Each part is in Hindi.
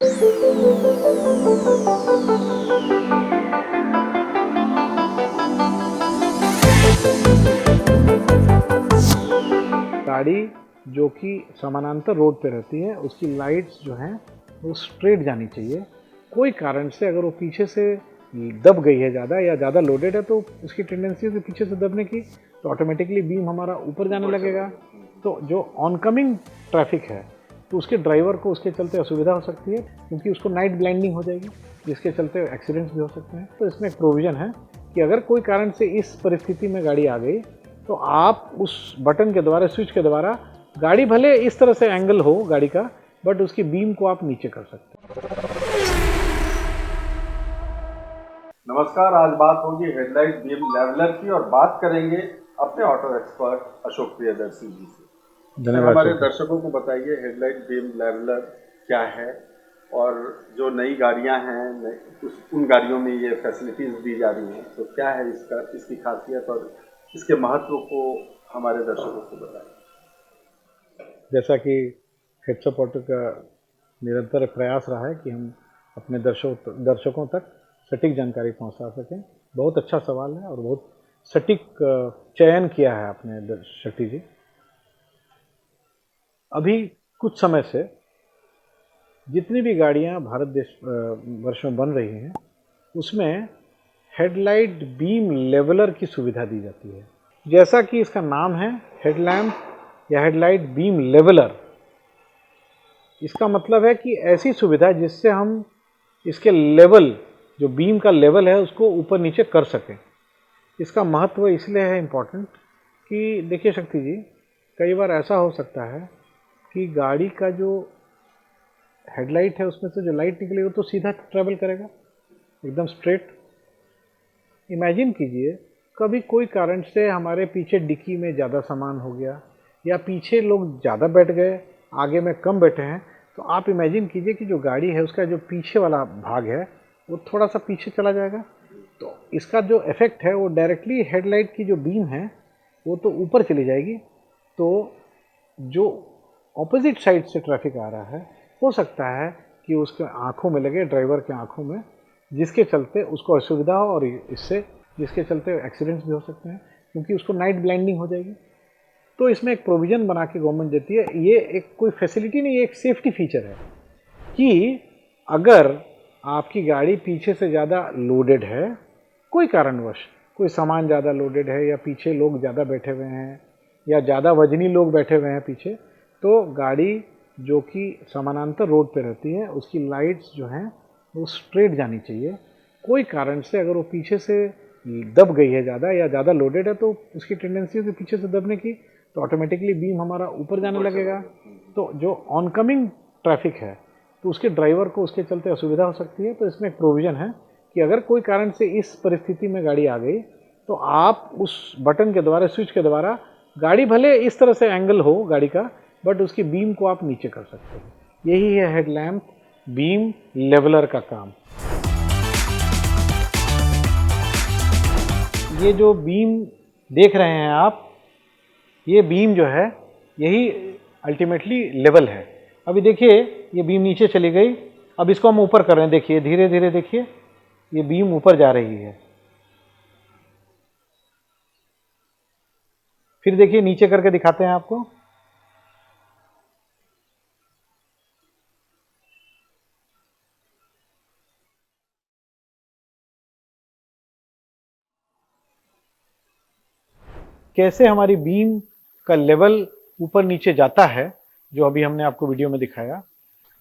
गाड़ी जो कि समानांतर रोड पे रहती है उसकी लाइट्स जो हैं वो स्ट्रेट जानी चाहिए। कोई कारण से अगर वो पीछे से दब गई है ज़्यादा या ज़्यादा लोडेड है तो उसकी टेंडेंसी है पीछे से दबने की, तो ऑटोमेटिकली बीम हमारा ऊपर जाने लगेगा। तो जो ऑनकमिंग ट्रैफिक है तो उसके ड्राइवर को उसके चलते असुविधा हो सकती है, क्योंकि उसको नाइट ब्लाइंडिंग हो जाएगी, जिसके चलते एक्सीडेंट्स भी हो सकते हैं। तो इसमें एक प्रोविज़न है कि अगर कोई कारण से इस परिस्थिति में गाड़ी आ गई तो आप उस बटन के द्वारा, स्विच के द्वारा, गाड़ी भले इस तरह से एंगल हो गाड़ी का, बट उसकी बीम को आप नीचे कर सकते हैं। नमस्कार, आज बात होगी हेडलाइट बीम लेवलर की और बात करेंगे अपने ऑटो एक्सपर्ट अशोक प्रियदर्शी जी से। धन्यवाद। हमारे दर्शकों को बताइए हेडलाइट बीम लेवलर क्या है और जो नई गाड़ियां हैं उन गाड़ियों में ये फैसिलिटीज दी जा रही हैं, तो क्या है इसकी खासियत और इसके महत्व को हमारे दर्शकों को बताइए। जैसा कि हेडसअप ऑटो का निरंतर प्रयास रहा है कि हम अपने दर्शकों तक सटीक जानकारी पहुंचा सकें। बहुत अच्छा सवाल है और बहुत सटीक चयन किया है आपने शक्ति जी। अभी कुछ समय से जितनी भी गाड़ियां भारत वर्ष में बन रही हैं उसमें हेडलाइट बीम लेवलर की सुविधा दी जाती है। जैसा कि इसका नाम है हेडलैम्प या हेडलाइट बीम लेवलर, इसका मतलब है कि ऐसी सुविधा जिससे हम इसके लेवल, जो बीम का लेवल है, उसको ऊपर नीचे कर सकें। इसका महत्व इसलिए है इम्पोर्टेंट कि देखिए शक्ति जी, कई बार ऐसा हो सकता है कि गाड़ी का जो हेडलाइट है उसमें से जो लाइट निकलेगी वो तो सीधा ट्रैवल करेगा एकदम स्ट्रेट। इमेजिन कीजिए कभी कोई कारण से हमारे पीछे डिक्की में ज़्यादा सामान हो गया या पीछे लोग ज़्यादा बैठ गए, आगे में कम बैठे हैं, तो आप इमेजिन कीजिए कि जो गाड़ी है उसका जो पीछे वाला भाग है वो थोड़ा सा पीछे चला जाएगा। तो इसका जो इफ़ेक्ट है वो डायरेक्टली हेडलाइट की जो बीम है वो तो ऊपर चली जाएगी। तो जो ऑपोजिट साइड से ट्रैफिक आ रहा है हो सकता है कि उसके आँखों में लगे, ड्राइवर के आँखों में, जिसके चलते उसको असुविधा हो और इससे जिसके चलते एक्सीडेंट्स भी हो सकते हैं, क्योंकि उसको नाइट ब्लाइंडिंग हो जाएगी। तो इसमें एक प्रोविज़न बना के गवर्नमेंट देती है। ये एक कोई फैसिलिटी नहीं, ये एक सेफ्टी फीचर है कि अगर आपकी गाड़ी पीछे से ज़्यादा लोडेड है, कोई कारणवश कोई सामान ज़्यादा लोडेड है या पीछे लोग ज़्यादा बैठे हुए हैं या ज़्यादा वजनी लोग बैठे हुए हैं पीछे, तो गाड़ी जो कि समानांतर रोड पे रहती है उसकी लाइट्स जो हैं वो स्ट्रेट जानी चाहिए। कोई कारण से अगर वो पीछे से दब गई है ज़्यादा या ज़्यादा लोडेड है तो उसकी टेंडेंसी है पीछे से दबने की, तो ऑटोमेटिकली बीम हमारा ऊपर जाने लगेगा। तो जो ऑनकमिंग ट्रैफिक है तो उसके ड्राइवर को उसके चलते असुविधा हो सकती है। तो इसमें एक प्रोविज़न है कि अगर कोई कारण से इस परिस्थिति में गाड़ी आ गई तो आप उस बटन के द्वारा, स्विच के द्वारा, गाड़ी भले इस तरह से एंगल हो गाड़ी का, बट उसकी बीम को आप नीचे कर सकते हैं। यही है हेडलैम्प बीम लेवलर का काम। ये जो बीम देख रहे हैं आप, ये बीम जो है यही अल्टीमेटली लेवल है। अभी देखिए ये बीम नीचे चली गई, अब इसको हम ऊपर कर रहे हैं। देखिए धीरे धीरे देखिए ये बीम ऊपर जा रही है। फिर देखिए नीचे करके दिखाते हैं आपको। कैसे हमारी बीम का लेवल ऊपर नीचे जाता है, जो अभी हमने आपको वीडियो में दिखाया।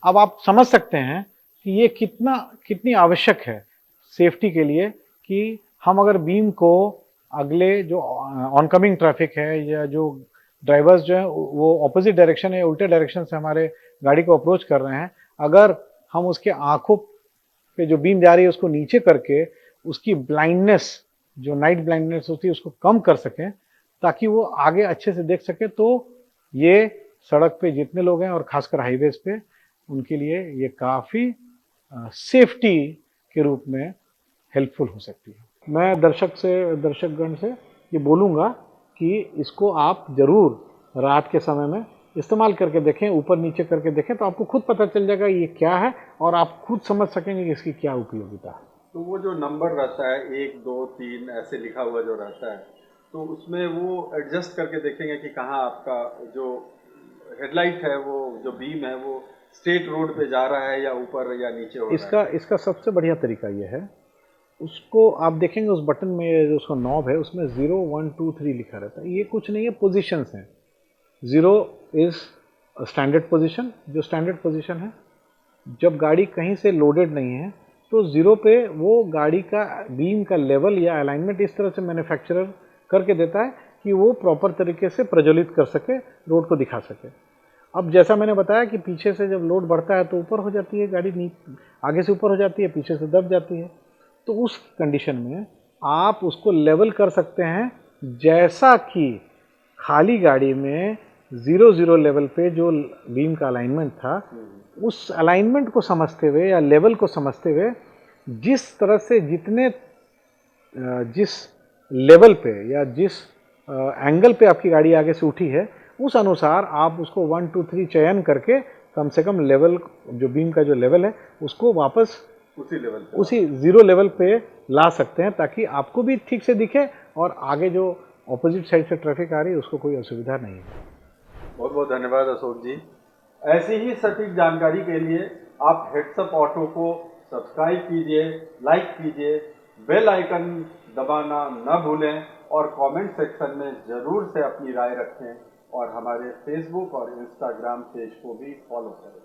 अब आप समझ सकते हैं कि ये कितनी आवश्यक है सेफ्टी के लिए कि हम अगर बीम को अगले जो ऑनकमिंग ट्रैफिक है या जो ड्राइवर्स जो हैं वो ऑपोजिट डायरेक्शन या उल्टे डायरेक्शन से हमारे गाड़ी को अप्रोच कर रहे हैं, अगर हम उसके आंखों पे जो बीम जा रही है उसको नीचे करके उसकी ब्लाइंडनेस, जो नाइट ब्लाइंडनेस होती है, उसको कम कर सकें ताकि वो आगे अच्छे से देख सके, तो ये सड़क पे जितने लोग हैं और खासकर हाईवेज पे उनके लिए ये काफ़ी सेफ्टी के रूप में हेल्पफुल हो सकती है। मैं दर्शकगण से ये बोलूँगा कि इसको आप ज़रूर रात के समय में इस्तेमाल करके देखें, ऊपर नीचे करके देखें, तो आपको खुद पता चल जाएगा ये क्या है और आप खुद समझ सकेंगे कि इसकी क्या उपयोगिता है। तो वो जो नंबर रहता है 1 2 3 ऐसे लिखा हुआ जो रहता है, तो उसमें वो एडजस्ट करके देखेंगे कि कहाँ आपका जो हेडलाइट है, वो जो बीम है वो स्ट्रेट रोड पे जा रहा है या ऊपर या नीचे हो रहा है। इसका सबसे बढ़िया तरीका ये है, उसको आप देखेंगे उस बटन में जो उसका नॉब है उसमें 0 1 2 3 लिखा रहता है। ये कुछ नहीं है, पोजीशंस हैं। 0 इज स्टैंडर्ड पोजीशन, जो स्टैंडर्ड पोजीशन है जब गाड़ी कहीं से लोडेड नहीं है, तो 0 पे वो गाड़ी का बीम का लेवल या अलाइनमेंट इस तरह से मैन्युफैक्चरर करके देता है कि वो प्रॉपर तरीके से प्रज्वलित कर सके, रोड को दिखा सके। अब जैसा मैंने बताया कि पीछे से जब लोड बढ़ता है तो ऊपर हो जाती है गाड़ी, आगे से ऊपर हो जाती है, पीछे से दब जाती है। तो उस कंडीशन में आप उसको लेवल कर सकते हैं, जैसा कि खाली गाड़ी में 0 लेवल पे जो बीम का अलाइनमेंट था, उस अलाइनमेंट को समझते हुए या लेवल को समझते हुए जिस तरह से जिस लेवल पे या जिस एंगल पे आपकी गाड़ी आगे से उठी है, उस अनुसार आप उसको 1 2 3 चयन करके कम से कम लेवल, जो बीम का जो लेवल है उसको वापस उसी 0 लेवल पे ला सकते हैं, ताकि आपको भी ठीक से दिखे और आगे जो ऑपोजिट साइड से ट्रैफिक आ रही है उसको कोई असुविधा नहीं है। बहुत बहुत धन्यवाद अशोक जी। ऐसी ही सटीक जानकारी के लिए आप हेड्सअप ऑटो को सब्सक्राइब कीजिए, लाइक कीजिए, बेल आइकन दबाना न भूलें और कमेंट सेक्शन में ज़रूर से अपनी राय रखें और हमारे फेसबुक और इंस्टाग्राम पेज को भी फॉलो करें।